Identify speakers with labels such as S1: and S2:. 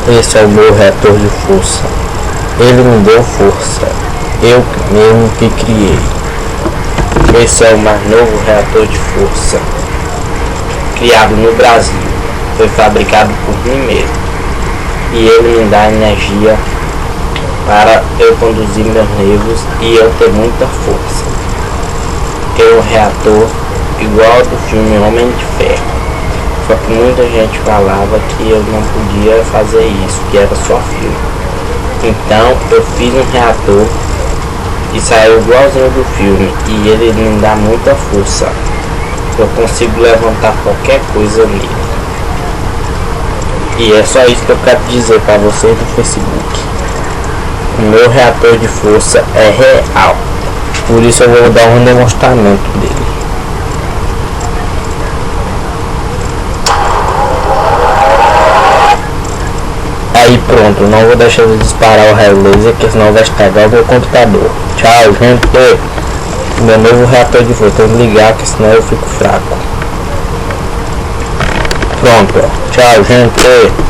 S1: Esse é o meu reator de força. Ele me deu força. Eu mesmo que criei. Esse é o mais novo reator de força. Criado no Brasil. Foi fabricado por mim mesmo. E ele me dá energia para eu conduzir meus nervos e eu ter muita força. É um reator igual ao do filme Homem de Ferro. Só que muita gente falava que eu não podia fazer isso, que era só filme. Então eu fiz um reator e saiu igualzinho do filme e ele me dá muita força. Eu consigo levantar qualquer coisa nele. E é só isso que eu quero dizer para vocês do Facebook. O meu reator de força é real. Por isso eu vou dar um demonstramento dele. Aí pronto, não vou deixar de disparar o raio laser, que senão vai estragar o meu computador. Tchau, gente. Meu novo reator de força, eu vou ligar, que senão eu fico fraco. Pronto, ó. Tchau, gente.